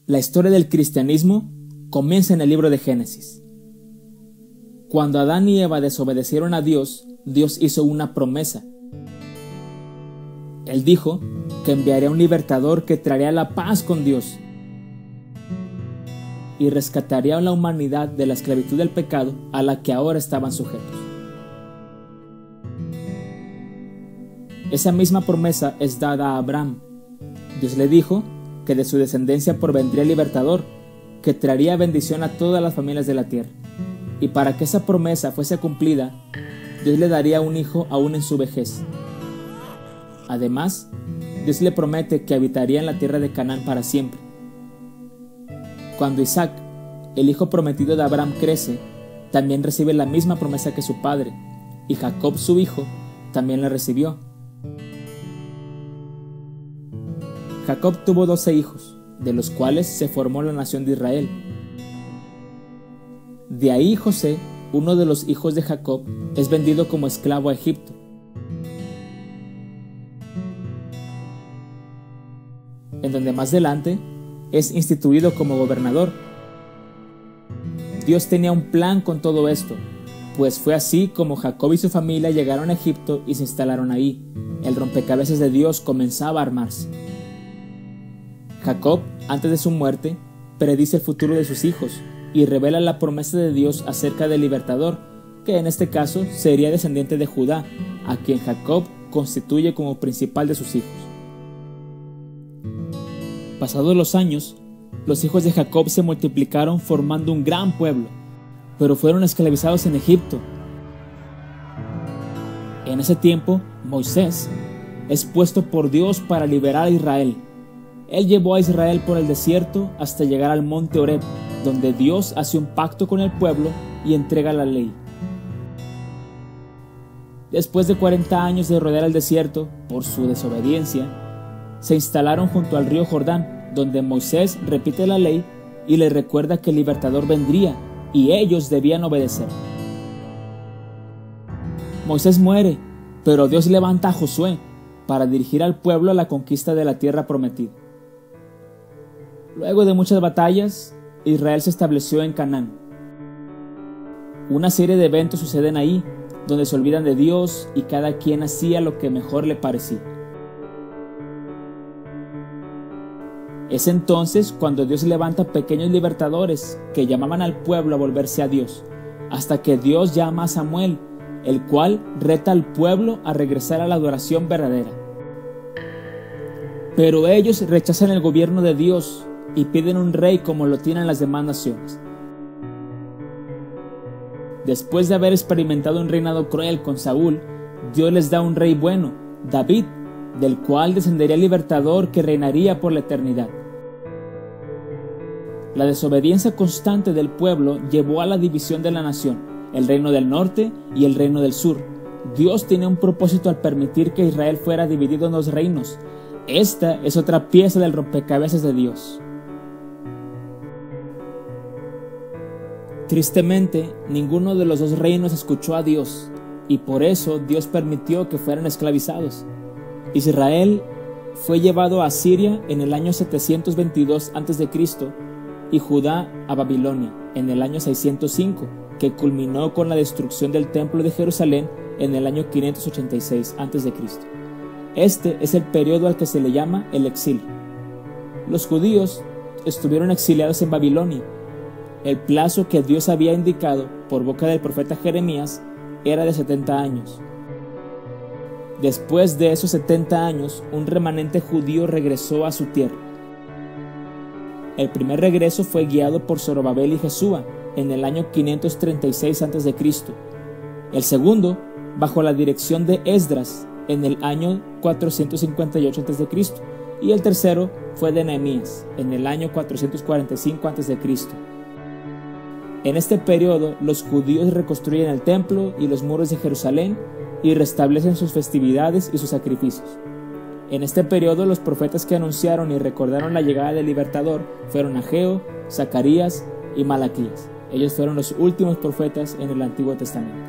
La historia del cristianismo comienza en el libro de Génesis. Cuando Adán y Eva desobedecieron a Dios, Dios hizo una promesa. Él dijo que enviaría un libertador que traería la paz con Dios y rescataría a la humanidad de la esclavitud del pecado a la que ahora estaban sujetos. Esa misma promesa es dada a Abraham. Dios le dijo que de su descendencia provendría el libertador, que traería bendición a todas las familias de la tierra. Y para que esa promesa fuese cumplida, Dios le daría un hijo aún en su vejez. Además, Dios le promete que habitaría en la tierra de Canaán para siempre. Cuando Isaac, el hijo prometido de Abraham, crece, también recibe la misma promesa que su padre, y Jacob, su hijo, también la recibió. Jacob tuvo 12 hijos, de los cuales se formó la nación de Israel. De ahí José, uno de los hijos de Jacob, es vendido como esclavo a Egipto. En donde más adelante es instituido como gobernador. Dios tenía un plan con todo esto, pues fue así como Jacob y su familia llegaron a Egipto y se instalaron ahí. El rompecabezas de Dios comenzaba a armarse. Jacob, antes de su muerte, predice el futuro de sus hijos y revela la promesa de Dios acerca del libertador, que en este caso sería descendiente de Judá, a quien Jacob constituye como principal de sus hijos. Pasados los años, los hijos de Jacob se multiplicaron formando un gran pueblo, pero fueron esclavizados en Egipto. En ese tiempo, Moisés es puesto por Dios para liberar a Israel. Él llevó a Israel por el desierto hasta llegar al monte Horeb, donde Dios hace un pacto con el pueblo y entrega la ley. Después de 40 años de rodear el desierto por su desobediencia, se instalaron junto al río Jordán, donde Moisés repite la ley y les recuerda que el libertador vendría y ellos debían obedecer. Moisés muere, pero Dios levanta a Josué para dirigir al pueblo a la conquista de la tierra prometida. Luego de muchas batallas, Israel se estableció en Canaán. Una serie de eventos suceden ahí, donde se olvidan de Dios y cada quien hacía lo que mejor le parecía. Es entonces cuando Dios levanta pequeños libertadores que llamaban al pueblo a volverse a Dios, hasta que Dios llama a Samuel, el cual reta al pueblo a regresar a la adoración verdadera. Pero ellos rechazan el gobierno de Dios y piden un rey como lo tienen las demás naciones. Después de haber experimentado un reinado cruel con Saúl, Dios les da un rey bueno, David, del cual descendería el libertador que reinaría por la eternidad. La desobediencia constante del pueblo llevó a la división de la nación, el reino del norte y el reino del sur. Dios tenía un propósito al permitir que Israel fuera dividido en dos reinos. Esta es otra pieza del rompecabezas de Dios. Tristemente, ninguno de los dos reinos escuchó a Dios, y por eso Dios permitió que fueran esclavizados. Israel fue llevado a Asiria en el año 722 a.C. y Judá a Babilonia en el año 605, que culminó con la destrucción del templo de Jerusalén en el año 586 a.C. Este es el periodo al que se le llama el exilio. Los judíos estuvieron exiliados en Babilonia. El plazo que Dios había indicado por boca del profeta Jeremías era de 70 años. Después de esos 70 años, un remanente judío regresó a su tierra. El primer regreso fue guiado por Zorobabel y Jesúa en el año 536 a.C. El segundo, bajo la dirección de Esdras, en el año 458 a.C. Y el tercero fue de Nehemías, en el año 445 a.C. En este periodo, los judíos reconstruyen el templo y los muros de Jerusalén y restablecen sus festividades y sus sacrificios. En este periodo, los profetas que anunciaron y recordaron la llegada del libertador fueron Ageo, Zacarías y Malaquías. Ellos fueron los últimos profetas en el Antiguo Testamento.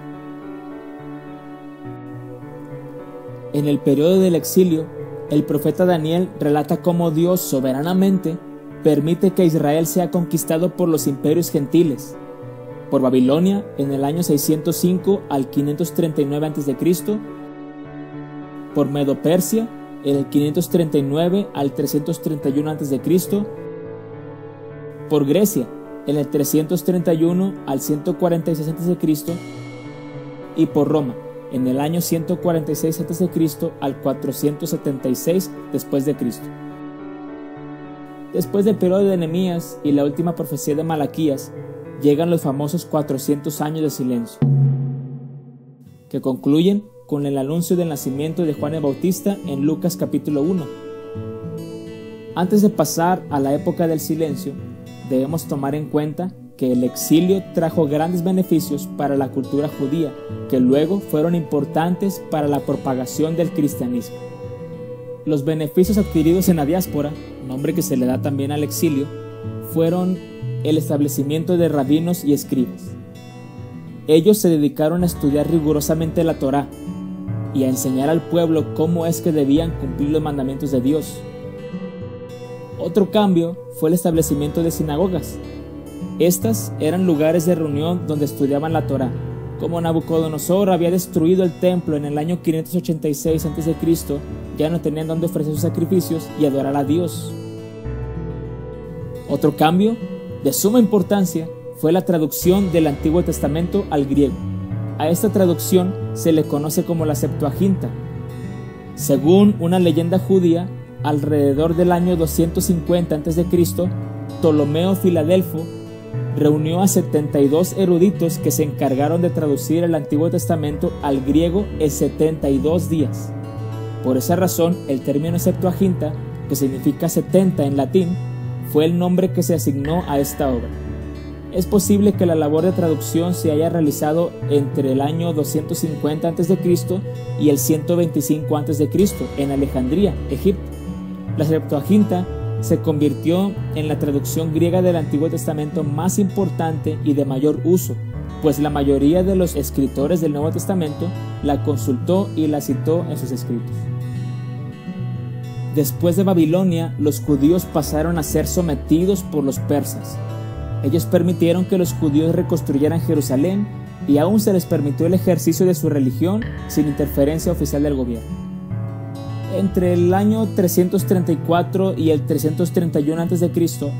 En el periodo del exilio, el profeta Daniel relata cómo Dios soberanamente permite que Israel sea conquistado por los imperios gentiles, por Babilonia en el año 605 al 539 a.C., por Medo-Persia en el 539 al 331 a.C., por Grecia en el 331 al 146 a.C. y por Roma en el año 146 a.C. al 476 después de Cristo. Después del periodo de Nehemías y la última profecía de Malaquías, llegan los famosos 400 años de silencio, que concluyen con el anuncio del nacimiento de Juan el Bautista en Lucas capítulo 1. Antes de pasar a la época del silencio, debemos tomar en cuenta que el exilio trajo grandes beneficios para la cultura judía, que luego fueron importantes para la propagación del cristianismo. Los beneficios adquiridos en la diáspora, nombre que se le da también al exilio, fueron el establecimiento de rabinos y escribas. Ellos se dedicaron a estudiar rigurosamente la Torá y a enseñar al pueblo cómo es que debían cumplir los mandamientos de Dios. Otro cambio fue el establecimiento de sinagogas. Estas eran lugares de reunión donde estudiaban la Torá. Como Nabucodonosor había destruido el templo en el año 586 a.C., ya no tenían donde ofrecer sus sacrificios y adorar a Dios. Otro cambio de suma importancia fue la traducción del Antiguo Testamento al griego. A esta traducción se le conoce como la Septuaginta. Según una leyenda judía, alrededor del año 250 a.C., Ptolomeo Filadelfo reunió a 72 eruditos que se encargaron de traducir el Antiguo Testamento al griego en 72 días. Por esa razón, el término Septuaginta, que significa 70 en latín, fue el nombre que se asignó a esta obra. Es posible que la labor de traducción se haya realizado entre el año 250 a.C. y el 125 a.C. en Alejandría, Egipto. La Septuaginta se convirtió en la traducción griega del Antiguo Testamento más importante y de mayor uso, pues la mayoría de los escritores del Nuevo Testamento la consultó y la citó en sus escritos. Después de Babilonia, los judíos pasaron a ser sometidos por los persas. Ellos permitieron que los judíos reconstruyeran Jerusalén y aún se les permitió el ejercicio de su religión sin interferencia oficial del gobierno. Entre el año 334 y el 331 a.C.,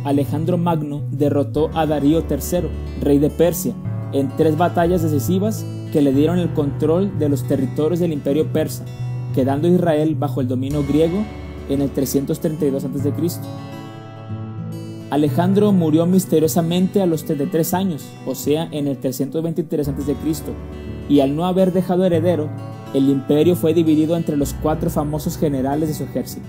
Alejandro Magno derrotó a Darío III, rey de Persia, en 3 batallas decisivas que le dieron el control de los territorios del imperio persa, quedando Israel bajo el dominio griego en el 332 a.C. Alejandro murió misteriosamente a los 33 años, o sea, en el 323 a.C., y al no haber dejado heredero, el imperio fue dividido entre los 4 famosos generales de su ejército.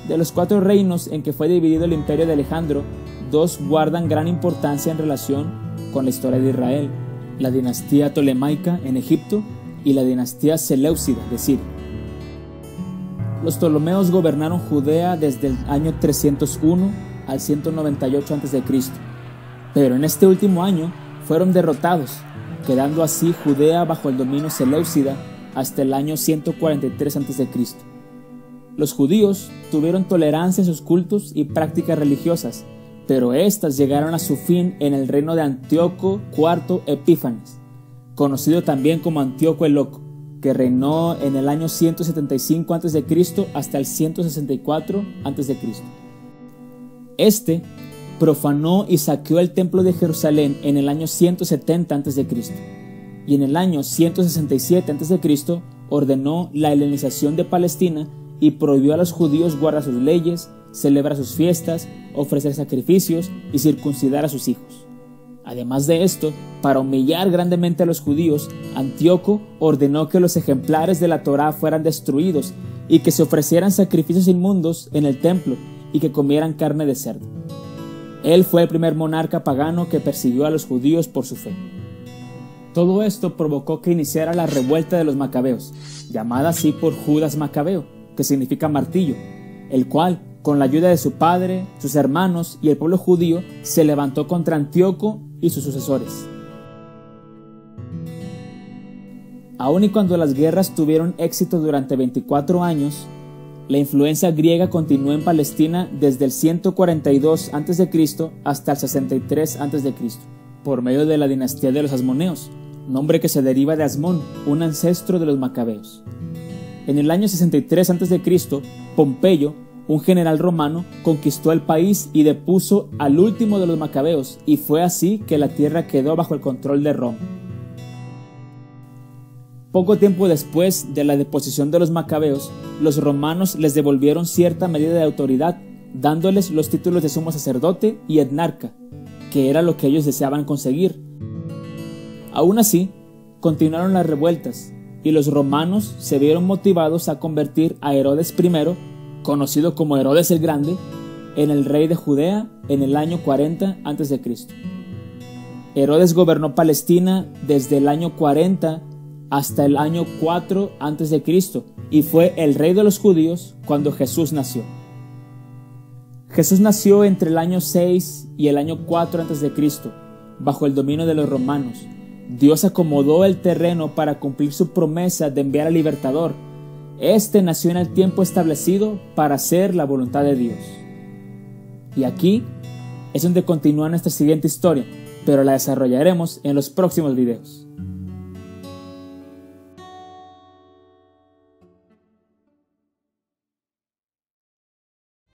De los 4 reinos en que fue dividido el imperio de Alejandro, 2 guardan gran importancia en relación con la historia de Israel: la dinastía Ptolemaica en Egipto y la dinastía Seleucida de Siria. Los Ptolomeos gobernaron Judea desde el año 301 al 198 a.C., pero en este último año fueron derrotados, quedando así Judea bajo el dominio Seleucida hasta el año 143 a.C. Los judíos tuvieron tolerancia a sus cultos y prácticas religiosas, pero éstas llegaron a su fin en el reino de Antíoco IV Epífanes, conocido también como Antíoco el Loco, que reinó en el año 175 a.C. hasta el 164 a.C. Este profanó y saqueó el templo de Jerusalén en el año 170 a.C. y en el año 167 a.C. ordenó la helenización de Palestina y prohibió a los judíos guardar sus leyes, celebrar sus fiestas, ofrecer sacrificios y circuncidar a sus hijos. Además de esto, para humillar grandemente a los judíos, Antíoco ordenó que los ejemplares de la Torá fueran destruidos y que se ofrecieran sacrificios inmundos en el templo y que comieran carne de cerdo. Él fue el primer monarca pagano que persiguió a los judíos por su fe. Todo esto provocó que iniciara la revuelta de los macabeos, llamada así por Judas Macabeo, que significa martillo, el cual, con la ayuda de su padre, sus hermanos y el pueblo judío, se levantó contra Antíoco y sus sucesores. Aun y cuando las guerras tuvieron éxito durante 24 años, La influencia griega continuó en Palestina desde el 142 a.C. hasta el 63 a.C., por medio de la dinastía de los Asmoneos, nombre que se deriva de Asmón, un ancestro de los Macabeos. En el año 63 a.C., Pompeyo, un general romano, conquistó el país y depuso al último de los Macabeos, y fue así que la tierra quedó bajo el control de Roma. Poco tiempo después de la deposición de los Macabeos, los romanos les devolvieron cierta medida de autoridad, dándoles los títulos de sumo sacerdote y etnarca, que era lo que ellos deseaban conseguir. Aún así, continuaron las revueltas, y los romanos se vieron motivados a convertir a Herodes I, conocido como Herodes el Grande, en el rey de Judea en el año 40 a.C. Herodes gobernó Palestina desde el año 40 hasta el año 4 a.C. y fue el rey de los judíos cuando Jesús nació. Jesús nació entre el año 6 y el año 4 a.C., bajo el dominio de los romanos. Dios acomodó el terreno para cumplir su promesa de enviar al libertador. Este nació en el tiempo establecido para hacer la voluntad de Dios. Y aquí es donde continúa nuestra siguiente historia, pero la desarrollaremos en los próximos videos.